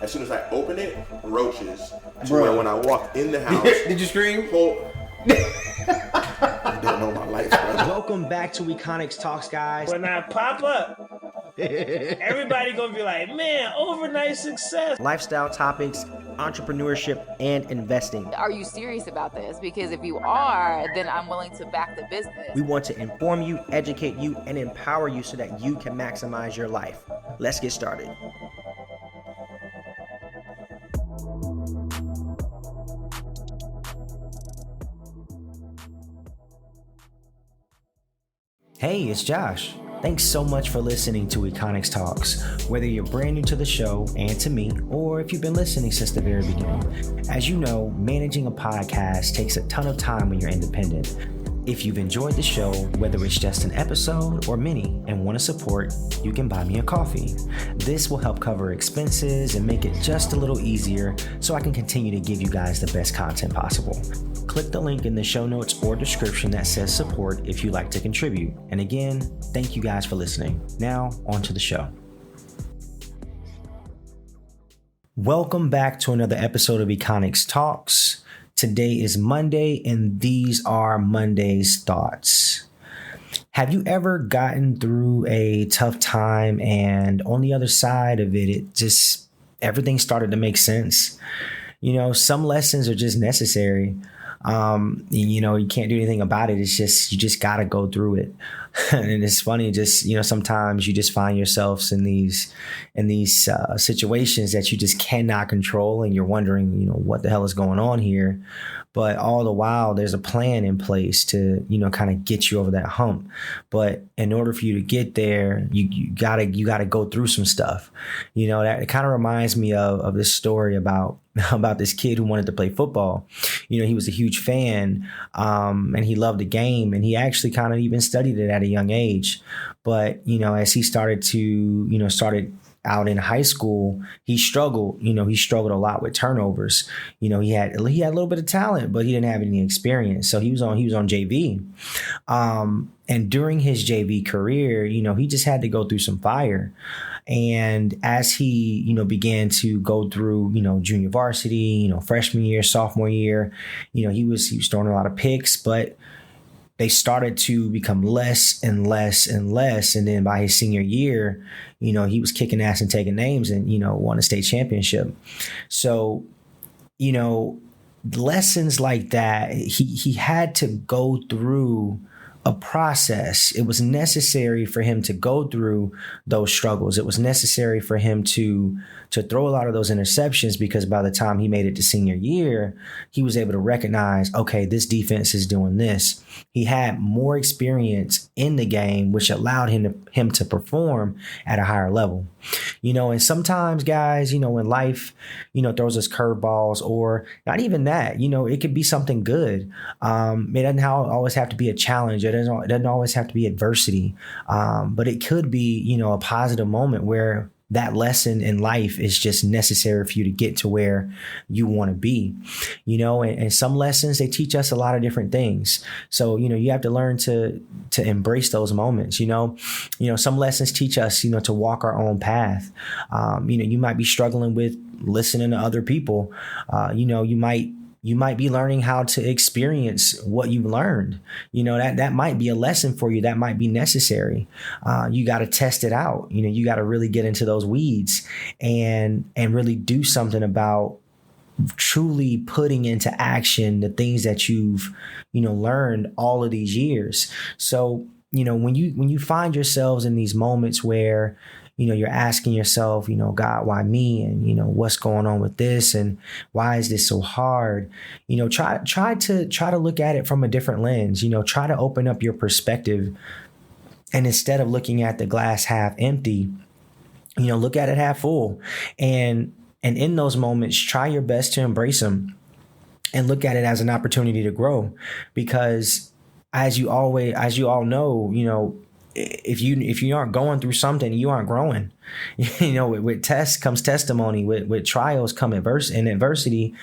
As soon as I open it, roaches. To where when I walked in the house, did you scream? You don't know my life, bro. Welcome back to Econix Talks, guys. When I pop up, everybody gonna be like, man, overnight success. Lifestyle topics, entrepreneurship, and investing. Are you serious about this? Because if you are, then I'm willing to back the business. We want to inform you, educate you, and empower you so that you can maximize your life. Let's get started. Hey, it's Josh. Thanks so much for listening to Econix Talks, whether you're brand new to the show and to me, or if you've been listening since the very beginning. As you know, managing a podcast takes a ton of time when you're independent. If you've enjoyed the show, whether it's just an episode or many, and want to support, you can buy me a coffee. This will help cover expenses and make it just a little easier so I can continue to give you guys the best content possible. Click the link in the show notes or description that says support if you'd like to contribute. And again, thank you guys for listening. Now, on to the show. Welcome back to another episode of Econix Talks. Today is Monday, and these are Monday's thoughts. Have you ever gotten through a tough time and on the other side of it, everything started to make sense? You know, some lessons are just necessary. You can't do anything about it. It's just, you just got to go through it. And it's funny, sometimes you just find yourselves in these situations that you just cannot control, and you're wondering, what the hell is going on here? But all the while, there's a plan in place to, kind of get you over that hump. But in order for you to get there, you gotta go through some stuff. That it kind of reminds me of this story about this kid who wanted to play football. He was a huge fan, and he loved the game, and he actually kind of even studied it at a young age. But, as he started out in high school, he struggled a lot with turnovers. He had a little bit of talent, but he didn't have any experience. So he was on JV. And during his JV career, he just had to go through some fire. And as he, began to go through, junior varsity, freshman year, sophomore year, he was throwing a lot of picks, but they started to become less and less and less. And then by his senior year, he was kicking ass and taking names and, won a state championship. So, lessons like that, he had to go through a process. It was necessary for him to go through those struggles. It was necessary for him to throw a lot of those interceptions, because by the time he made it to senior year, he was able to recognize, okay, this defense is doing this. He had more experience in the game, which allowed him to perform at a higher level. And sometimes, guys, when life, throws us curveballs, or not even that, it could be something good. It doesn't always have to be a challenge. It doesn't always have to be adversity. But it could be, a positive moment where that lesson in life is just necessary for you to get to where you want to be, and some lessons, they teach us a lot of different things. So, you have to learn to embrace those moments. Some lessons teach us, to walk our own path. You might be struggling with listening to other people. You might be learning how to experience what you've learned. That might be a lesson for you. That might be necessary. You got to test it out. You got to really get into those weeds and really do something about truly putting into action the things that you've, learned all of these years. So, when you find yourselves in these moments where, you're asking yourself, God, why me? And, what's going on with this? And why is this so hard? Try to look at it from a different lens. Try to open up your perspective. And instead of looking at the glass half empty, look at it half full. And in those moments, try your best to embrace them and look at it as an opportunity to grow. Because as you all know, if you aren't going through something, you aren't growing. With tests comes testimony. With trials come adversity.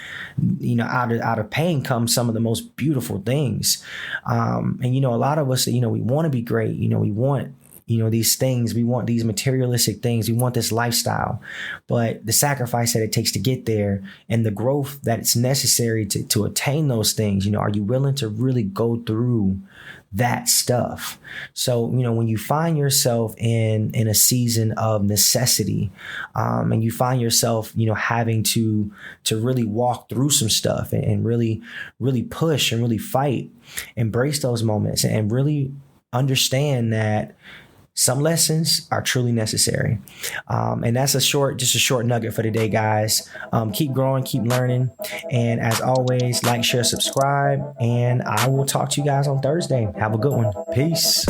Out of pain comes some of the most beautiful things. And a lot of us, we want to be great. We want these things. We want these materialistic things. We want this lifestyle, but the sacrifice that it takes to get there and the growth that it's necessary to attain those things, are you willing to really go through that stuff? So, when you find yourself in a season of necessity, and you find yourself, having to really walk through some stuff and really, really push and really fight, embrace those moments and really understand that some lessons are truly necessary. And that's just a short nugget for today, guys. Keep growing, keep learning. And as always, like, share, subscribe, and I will talk to you guys on Thursday. Have a good one. Peace.